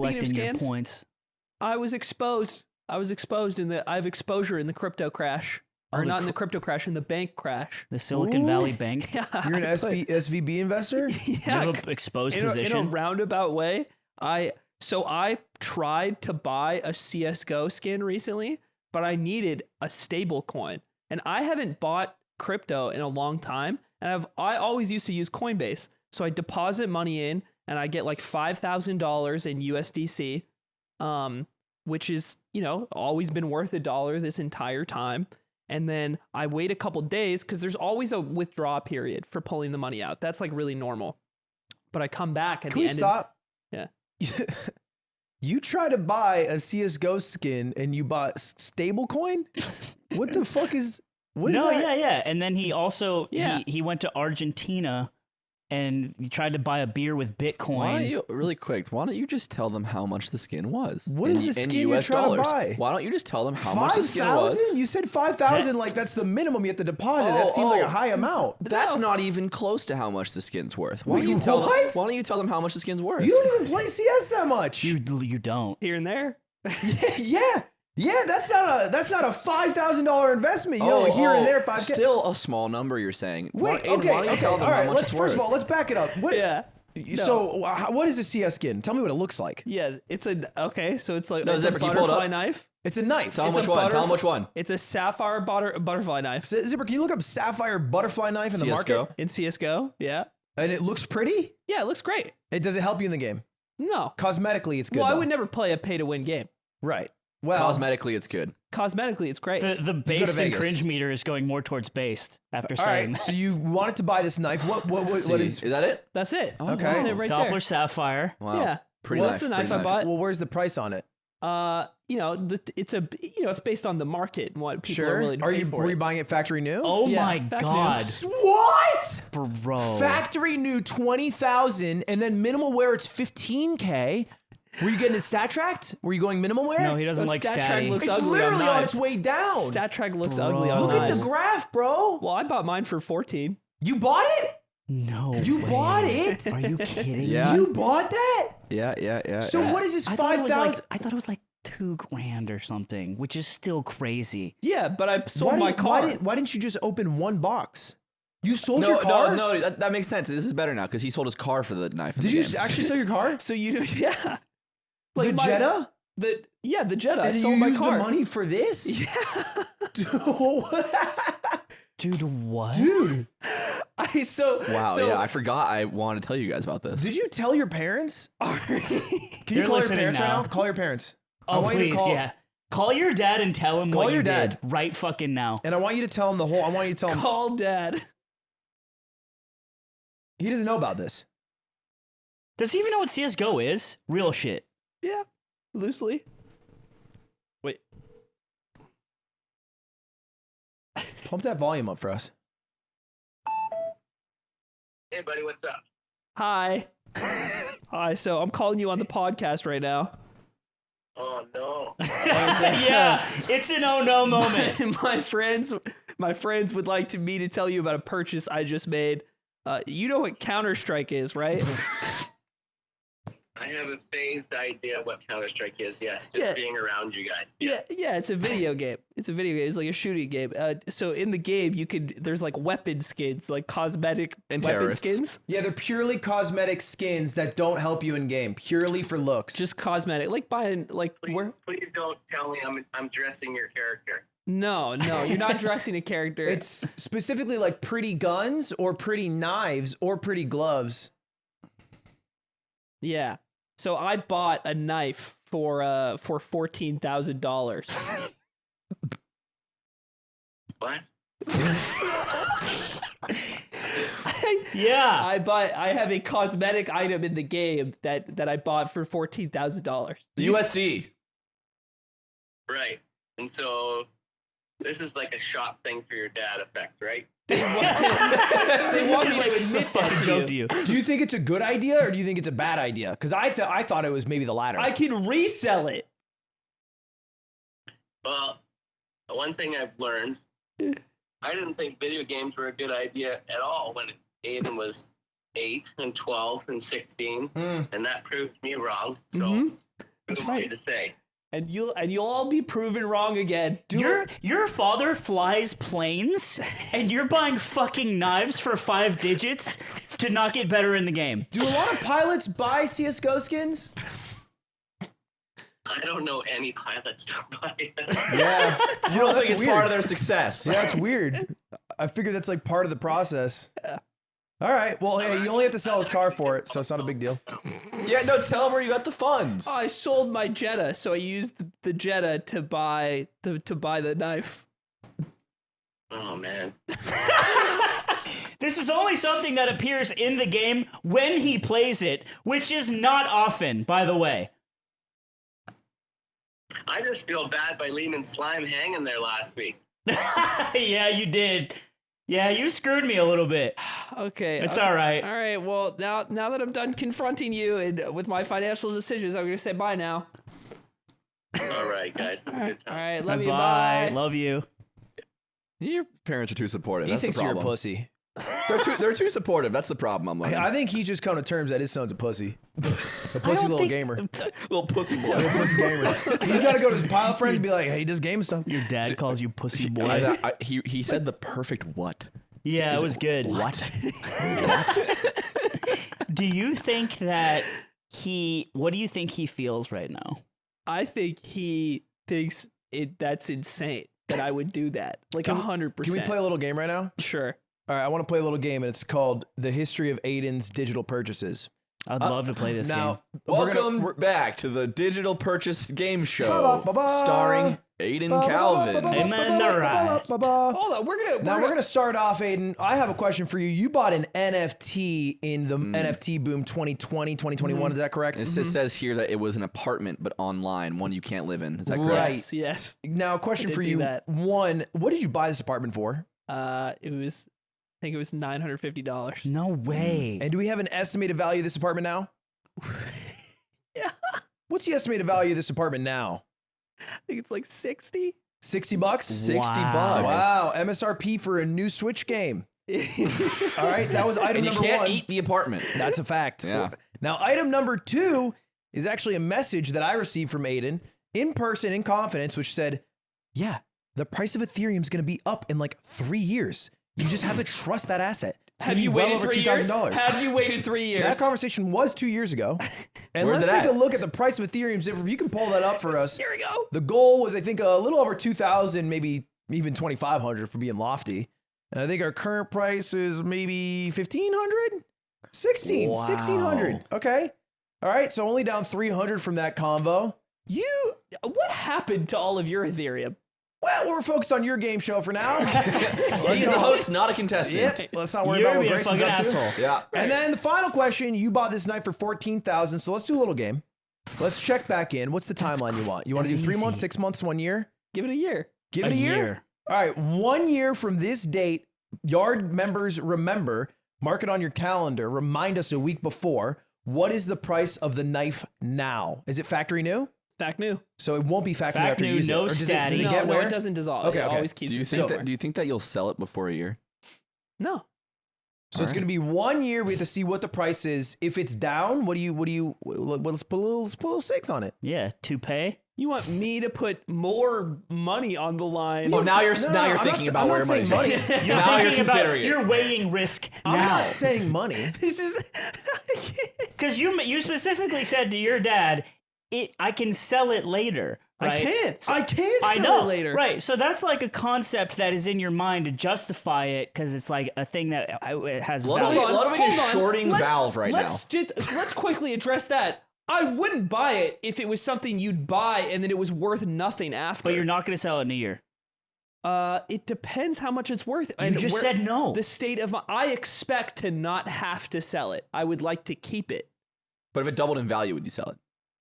collecting your points. I was exposed. I have exposure in the crypto crash. Or not in the crypto crash, in the bank crash. The Silicon Valley Bank. Yeah, You're an SVB investor? Yeah. You have an exposed position. In a roundabout way. I tried to buy a CSGO skin recently, but I needed a stable coin. And I haven't bought crypto in a long time. And I always used to use Coinbase. So I deposit money in and I get like $5,000 in USDC, which is, always been worth $1 this entire time. And then I wait a couple days because there's always a withdrawal period for pulling the money out. That's like really normal. But I come back at the end. Stop? Yeah. You try to buy a CSGO skin and you bought stablecoin? What the fuck is... What is that? Yeah. And then he also, he went to Argentina and he tried to buy a beer with Bitcoin. Really quick, why don't you just tell them how much the skin was? What is the skin you're trying to buy? Why don't you just tell them how much the skin was? 5,000? You said 5,000 like that's the minimum you have to deposit. That seems like a high amount. That's not even close to how much the skin's worth. Why don't you tell them how much the skin's worth? You don't even play CS that much. You don't. Here and there. Yeah, that's not a $5,000 investment. Here and there, 5K. Still a small number. You're saying. Wait, Aiden, why don't you tell them all right. how much it's First worth? of all, let's back it up. Yeah. So, what is a CS skin? Tell me what it looks like. Yeah, so it's like Zipper, a butterfly knife. It's a knife. Tell them which one. Tell them which one. It's a sapphire butterfly knife. Zipper, can you look up sapphire butterfly knife in the market? In CSGO, yeah. And it looks pretty? Yeah, it looks great. Does it help you in the game? No. Cosmetically, it's good. Well, though. I would never play a pay-to-win game. Right. Well, Cosmetically, it's good. Cosmetically, it's great. The based and cringe meter is going more towards based after saying that. So you wanted to buy this knife. What is that it? That's it. Okay. That's it right Doppler there. Sapphire. Wow. Yeah. Pretty That's the knife I bought. Well, where's the price on it? It's based on the market and what people are willing to pay for. Were you buying it factory new? Oh Yeah, my back god. What? Bro. Factory new 20,000 and then minimal wear it's 15K. Were you getting it stat tracked? Were you going minimum wear? No, he doesn't like Stat Track statty. looks It's ugly literally on knives. its way down. Stat Track looks Bro. ugly on Look knives. at the graph, bro. Well, I bought mine for 14. You bought it? No You way. bought it? Are you kidding Yeah. me? You bought that? Yeah. So what is this I thought it was 5,000? I thought it was like $2,000 or something, which is still crazy. Yeah, but I sold my car. Why didn't you just open one box? You sold No, your car? no, that makes sense. This is better now because he sold his car for the knife. Did you actually sell your car? So yeah. The Jetta? The Jetta. I And sold you my used car. the money for this? Yeah. Dude, what? Dude, Wow, yeah, I forgot I wanted to tell you guys about this. did you tell your parents? Can you They're call your listening parents right now. now? Call your parents. I Oh, want you to please, call- yeah. Call your dad and tell him Call what your you dad. did right fucking now. And I want you to tell him I want you to tell him. Call Dad. He doesn't know about this. Does he even know what CSGO is? Real shit. Yeah. Loosely. Wait. Pump that volume up for us. Hey, buddy, what's up? Hi. Hi. So I'm calling you on the podcast right now. Oh, no. Yeah, it's an oh no moment. my friends would like me to tell you about a purchase I just made. You know what Counter-Strike is, right? I have a phased idea of what Counter-Strike is, yes. Just Yeah. being around you guys. Yeah, yeah, it's a video game. It's like a shooting game. So in the game, there's like weapon skins, like cosmetic And weapon terrorists. skins. Yeah, they're purely cosmetic skins that don't help you in game, purely for looks. Just cosmetic, like buying, like Please don't tell me I'm dressing your character. No, you're not dressing a character. it's specifically like pretty guns or pretty knives or pretty gloves. Yeah. So I bought a knife for $14,000. What? Yeah. I have a cosmetic item in the game that I bought for $14,000. USD. Right. And so this is like a shop thing for your dad effect, right? They want me to It's a admit fucking that joke to you. to you. Do you think it's a good idea or do you think it's a bad idea? Because I thought it was maybe the latter. I can resell it. Well, one thing I've learned, I didn't think video games were a good idea at all when Aiden was 8 and 12 and 16, and that proved me wrong. So Who am I to say? And you'll all be proven wrong again. Your father flies planes, and you're buying fucking knives for 5 digits to not get better in the game. Do a lot of pilots buy CS:GO skins? I don't know any pilots that buy it. Yeah. You don't that's think it's weird. part of their success? Yeah, that's weird. I figure that's like part of the process. All right. Well, hey, you only have to sell his car for it, so it's not a big deal. Yeah, no, tell them where you got the funds. I sold my Jetta, so I used the Jetta to buy the knife. Oh man. This is only something that appears in the game when he plays it, which is not often, by the way. I just feel bad by leaving Slime hanging there last week. Yeah, you did. Yeah, you screwed me a little bit. Okay. It's all right. All right. Well, now that I'm done confronting you and with my financial decisions, I'm going to say bye now. All right, guys. Have a good All time. right. Love you. Bye. Bye. Love you. Your parents are too supportive. He That's the thinks you're a problem. pussy. They're too supportive. That's the problem. I'm learning. I think he just come to terms that his son's a pussy. A pussy little gamer. Little pussy boy. Little pussy gamer. He's got to go to his pilot friends and be like, hey, he does game stuff. Your dad calls you pussy boy. He said the perfect what? Yeah, it was good. What? Do you think that what do you think he feels right now? I think he thinks that's insane that I would do that. Like 100%. Can we play a little game right now? Sure. All right, I want to play a little game, and it's called The History of Aiden's Digital Purchases. I'd love to play this game. Welcome back to the Digital Purchase Game Show, Ba-ba-ba-ba. starring Aiden Calvin. Amen, all right. Hold on. We're gonna start off, Aiden. I have a question for you. You bought an NFT in the NFT boom 2020, 2021. Is that correct? It says here that it was an apartment, but online, one you can't live in. Is that correct? Right. Yes. Now, question I did for do you. that. One, what did you buy this apartment for? I think it was $950. No way. And do we have an estimated value of this apartment now? Yeah. What's the estimated value of this apartment now? I think it's like 60. 60 bucks? 60 Wow. bucks. Wow, MSRP for a new Switch game. All right, that was item And you number can't one. eat the apartment. That's a fact. Yeah. Now, item number 2 is actually a message that I received from Aiden in person, in confidence, which said, yeah, the price of Ethereum is going to be up in like 3 years. You just have to trust that asset. It's Have gonna be you well waited over 3 years? $2,000. Have you waited 3 years? That conversation was 2 years ago. And Where's let's it take at? a look at the price of Ethereum. If you can pull that up for us. Here we go. The goal was, I think, a little over 2,000, maybe even 2,500 for being lofty. And I think our current price is maybe 1,500? 1,600. Okay. All right. So only down 300 from that convo. What happened to all of your Ethereum? Well, we're focused on your game show for now. He's the host, not a contestant. Yep. Let's not worry You're about what being a Grayson's fucking up to. asshole. Yeah. And then the final question, you bought this knife for 14,000. So let's do a little game. Let's check back in. What's the timeline you want? You want to do 3 months, 6 months, 1 year? Give it a year. Give it a year. All right, 1 year from this date, Yard members remember, mark it on your calendar, remind us a week before, what is the price of the knife now? Is it factory new? Fact new. So it won't be factory Fact after you new, use no it? Or does statty. it No, get no, where? it doesn't dissolve. Okay, It okay. always keeps Do you it think silver. do you think that you'll sell it before a year? No. So it's going to be 1 year. We have to see what the price is. If it's down, let's put a little stakes on it. Yeah, toupee. You want me to put more money on the line? Oh, now you're No, now you're I'm thinking not- about I'm where not your money's saying going. money. You're Now you're thinking about, considering it. you're weighing risk I'm now. not saying money. This is. Because you specifically said to your dad, I can sell it later. Right? I can't I sell know it later. Right. So that's like a concept that is in your mind to justify it because it's like a thing that it has Ludwig, value. Ludwig is shorting Valve right now. Let's quickly address that. I wouldn't buy it if it was something you'd buy and then it was worth nothing after. But you're not going to sell it in a year. It depends how much it's worth. You just said no. The state of I expect to not have to sell it. I would like to keep it. But if it doubled in value, would you sell it?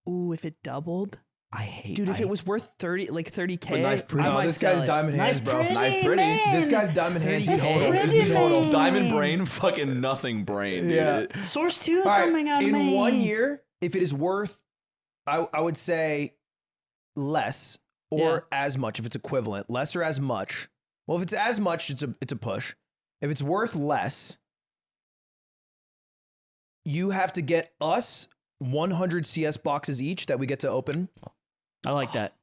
Ooh, if it doubled, I hate. dude. If it was worth 30K, But knife pretty. I No, might this sell guy's it. diamond hands, bro. pretty, Knife pretty. man. This guy's diamond hands. That's Total. pretty, Total. man. Diamond brain, fucking nothing brain. Dude. Yeah. Source 2 All right, coming out of in me. 1 year, if it is worth, I would say less or as much if it's equivalent. Less or as much. Well, if it's as much, it's a push. If it's worth less, you have to get us 100 CS boxes each that we get to open. I like that.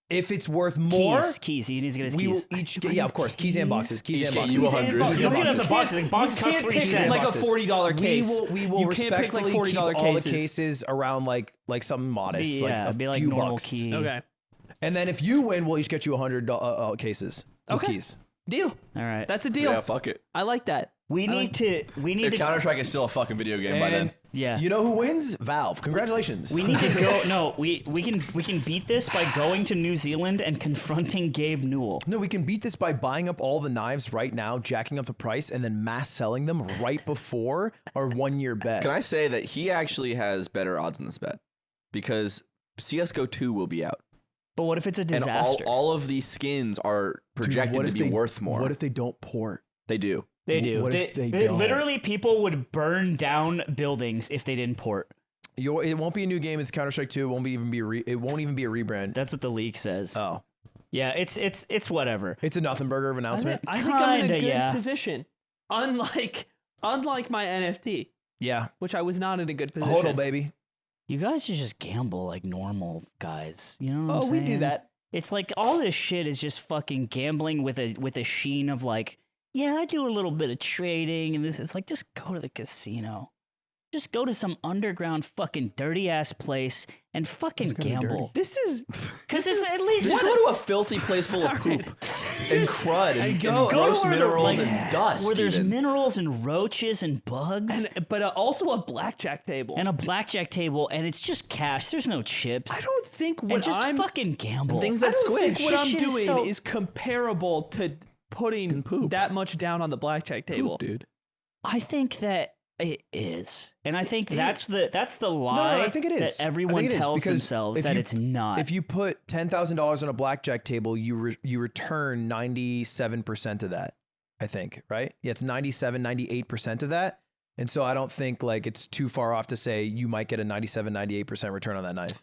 If it's worth more, Keys. He needs to get his we will keys. each get, yeah, of course, keys and boxes. Keys and Each boxes. get you 100. Keys You and can get us boxes. a box. The box You costs can't 3 pick cents. like a Boxes. $40 case. We will You can't pick like respectfully $40 keep all the cases. cases around like something modest, Yeah, like a be like few normal bucks. key. Okay. And then if you win, we'll each get you 100 cases. Of Okay. keys. Deal. All right. That's a deal. Yeah, fuck it. I like that. We need to. If Counter-Strike is still a fucking video game by then. And Yeah. you know who wins? Valve. Congratulations. We need to go. No, we can beat this by going to New Zealand and confronting Gabe Newell. No, we can beat this by buying up all the knives right now, jacking up the price, and then mass selling them right before our 1 year bet. Can I say that he actually has better odds in this bet? Because CSGO 2 will be out. But what if it's a And disaster? all of these skins are Dude, projected what to if be they- worth more. What if they don't port? They do. They do. What if they don't? literally, people would burn down buildings if they didn't port. It won't be a new game. It's Counter-Strike 2. It won't even be a rebrand. That's what the leak says. Oh, Yeah, it's whatever. it's a nothing burger of announcement. I think I'm in a Kinda, good yeah. position. Unlike my NFT, Yeah, which I was not in a good position. hodl baby. You guys should just gamble like normal guys. You know what I'm Oh, we saying? do that. It's like all this shit is just fucking gambling with a sheen of like, yeah, I do a little bit of trading and this. It's like, just go to the casino. Just go to some underground fucking dirty ass place and fucking gonna be gamble. dirty? This is Because it's at least Just go to a filthy place full of poop and crud and, go- and go gross where the- minerals like, and dust. where there's even. minerals and roaches and bugs but also a blackjack table. and a blackjack table and it's just cash. There's no chips. I don't think and what just I'm fucking gamble. things I that don't squish. think what This I'm shit is doing so- is comparable to putting poop. that much down on the blackjack table. Poop, dude. I think that it is, and I think that's the lie. I think it is. that I everyone think it is, tells because themselves if that you- it's not. If you put $10,000 on a blackjack table, you return 97% of that. I think, right? Yeah, it's 97, 98% of that. And so I don't think like it's too far off to say you might get a 97, 98% return on that knife.